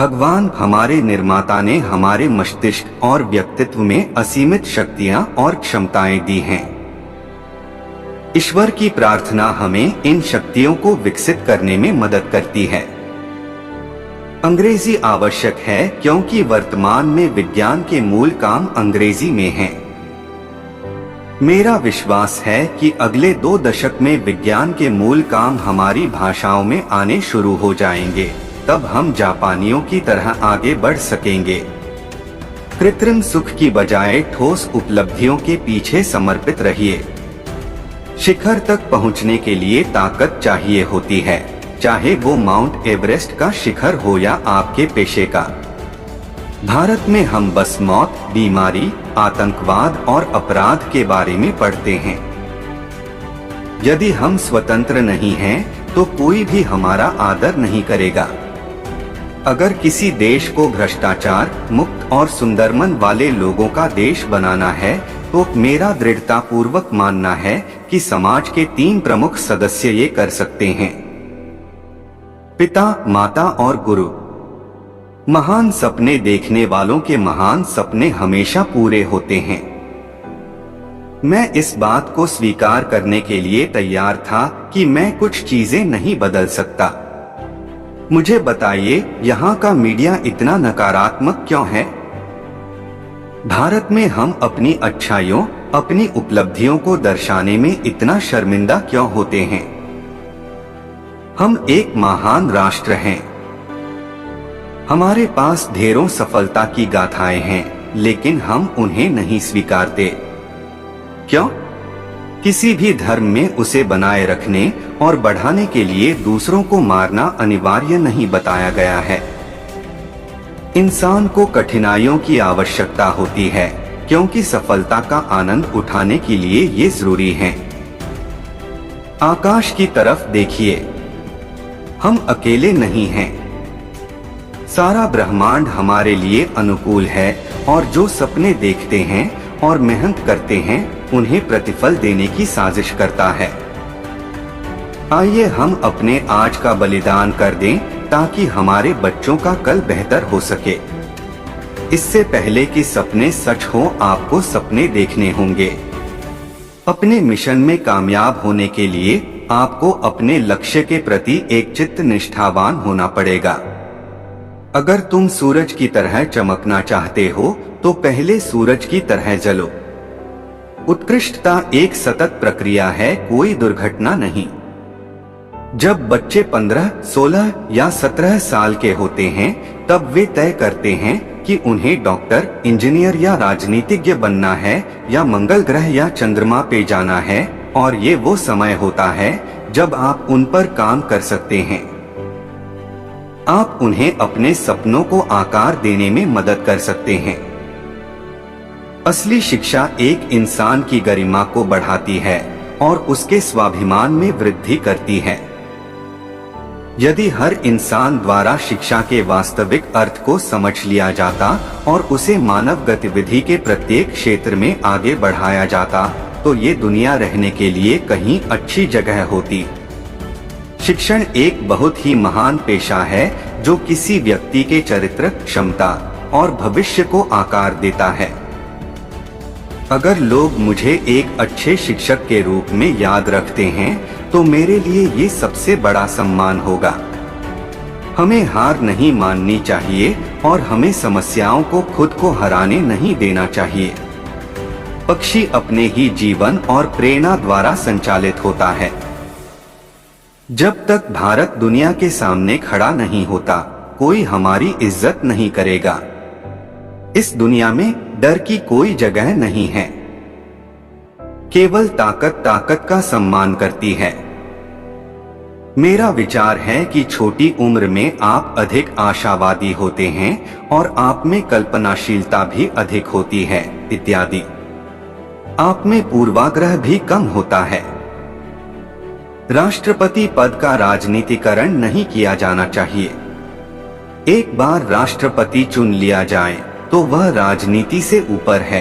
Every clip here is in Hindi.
भगवान हमारे निर्माता ने हमारे मस्तिष्क और व्यक्तित्व में असीमित शक्तियां और क्षमताएं दी हैं। ईश्वर की प्रार्थना हमें इन शक्तियों को विकसित करने में मदद करती है। अंग्रेजी आवश्यक है क्योंकि वर्तमान में विज्ञान के मूल काम अंग्रेजी में हैं। मेरा विश्वास है कि अगले 2 दशक में विज्ञान के मूल काम हमारी भाषाओं में आने शुरू हो जाएंगे, तब हम जापानियों की तरह आगे बढ़ सकेंगे। कृत्रिम सुख की बजाय ठोस उपलब्धियों के पीछे समर्पित रहिए। शिखर तक पहुंचने के लिए ताकत चाहिए होती है, चाहे वो माउंट एवरेस्ट का शिखर हो या आपके पेशे का। भारत में हम बस मौत, बीमारी, आतंकवाद और अपराध के बारे में पढ़ते हैं। यदि हम स्वतंत्र नहीं हैं, तो कोई भी हमारा आदर नहीं करेगा। अगर किसी देश को भ्रष्टाचार मुक्त और सुंदरमन वाले लोगों का देश बनाना है, तो मेरा दृढ़तापूर्वक मानना है कि समाज के 3 प्रमुख सदस्य ये कर सकते हैं: पिता, माता और गुरु। महान सपने देखने वालों के महान सपने हमेशा पूरे होते हैं। मैं इस बात को स्वीकार करने के लिए तैयार था कि मैं कुछ चीजें नहीं बदल सकता। मुझे बताइए, यहाँ का मीडिया इतना नकारात्मक क्यों है? भारत में हम अपनी अच्छाइयों, अपनी उपलब्धियों को दर्शाने में इतना शर्मिंदा क्यों होते हैं? हम एक महान राष्ट्र हैं। हमारे पास ढेरों सफलता की गाथाएं हैं, लेकिन हम उन्हें नहीं स्वीकारते। क्यों? किसी भी धर्म में उसे बनाए रखने और बढ़ाने के लिए दूसरों को मारना अनिवार्य नहीं बताया गया है। इंसान को कठिनाइयों की आवश्यकता होती है, क्योंकि सफलता का आनंद उठाने के लिए ये जरूरी है। आकाश की तरफ देखिए, हम अकेले नहीं हैं। सारा ब्रह्मांड हमारे लिए अनुकूल है और जो सपने देखते हैं और मेहनत करते हैं, उन्हें प्रतिफल देने की साजिश करता है। आइए हम अपने आज का बलिदान कर दें ताकि हमारे बच्चों का कल बेहतर हो सके। इससे पहले कि सपने सच हो, आपको सपने देखने होंगे। अपने मिशन में कामयाब होने के लिए आपको अपने लक्ष्य के प्रति एक चित्त निष्ठावान होना पड़ेगा। अगर तुम सूरज की तरह चमकना चाहते हो, तो पहले सूरज की तरह जलो। उत्कृष्टता एक सतत प्रक्रिया है, कोई दुर्घटना नहीं। जब बच्चे 15, 16 या 17 साल के होते हैं, तब वे तय करते हैं कि उन्हें डॉक्टर, इंजीनियर या राजनीतिज्ञ बनना है या मंगल ग्रह या चंद्रमा पे जाना है, और ये वो समय होता है जब आप उन पर काम कर सकते हैं। आप उन्हें अपने सपनों को आकार देने में मदद कर सकते हैं। असली शिक्षा एक इंसान की गरिमा को बढ़ाती है और उसके स्वाभिमान में वृद्धि करती है। यदि हर इंसान द्वारा शिक्षा के वास्तविक अर्थ को समझ लिया जाता और उसे मानव गतिविधि के प्रत्येक क्षेत्र में आगे बढ़ाया जाता, तो ये दुनिया रहने के लिए कहीं अच्छी जगह होती। शिक्षण एक बहुत ही महान पेशा है जो किसी व्यक्ति के चरित्र, क्षमता और भविष्य को आकार देता है। अगर लोग मुझे एक अच्छे शिक्षक के रूप में याद रखते हैं, तो मेरे लिए ये सबसे बड़ा सम्मान होगा। हमें हार नहीं माननी चाहिए और हमें समस्याओं को खुद को हराने नहीं देना चाहिए। पक्षी अपने ही जीवन और प्रेरणा द्वारा संचालित होता है। जब तक भारत दुनिया के सामने खड़ा नहीं होता, कोई हमारी इज्जत नहीं करेगा। इस दुनिया में डर की कोई जगह नहीं है। केवल ताकत का सम्मान करती है। मेरा विचार है कि छोटी उम्र में आप अधिक आशावादी होते हैं और आप में कल्पनाशीलता भी अधिक होती है, इत्यादि। आप में पूर्वाग्रह भी कम होता है। राष्ट्रपति पद का राजनीतिकरण नहीं किया जाना चाहिए। एक बार राष्ट्रपति चुन लिया जाए तो वह राजनीति से ऊपर है।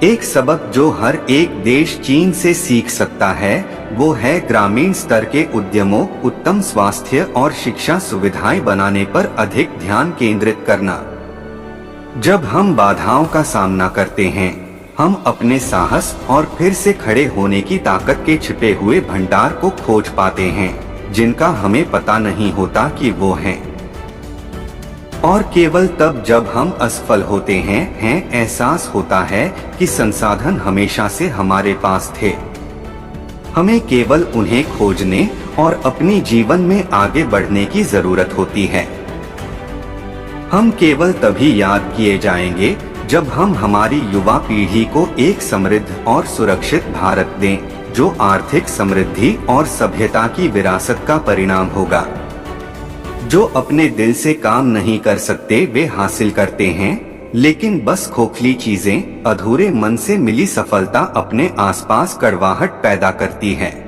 एक सबक जो हर एक देश चीन से सीख सकता है वो है ग्रामीण स्तर के उद्यमों, उत्तम स्वास्थ्य और शिक्षा सुविधाएं बनाने पर अधिक ध्यान केंद्रित करना। जब हम बाधाओं का सामना करते हैं, हम अपने साहस और फिर से खड़े होने की ताकत के छिपे हुए भंडार को खोज पाते हैं, जिनका हमें पता नहीं होता कि वो हैं। और केवल तब जब हम असफल होते हैं एहसास होता है कि संसाधन हमेशा से हमारे पास थे। हमें केवल उन्हें खोजने और अपनी जीवन में आगे बढ़ने की जरूरत होती है। हम केवल तभी याद किए जाएंगे जब हम हमारी युवा पीढ़ी को एक समृद्ध और सुरक्षित भारत दें, जो आर्थिक समृद्धि और सभ्यता की विरासत का परिणाम होगा। जो अपने दिल से काम नहीं कर सकते वे हासिल करते हैं, लेकिन बस खोखली चीजें, अधूरे मन से मिली सफलता अपने आसपास कड़वाहट पैदा करती है।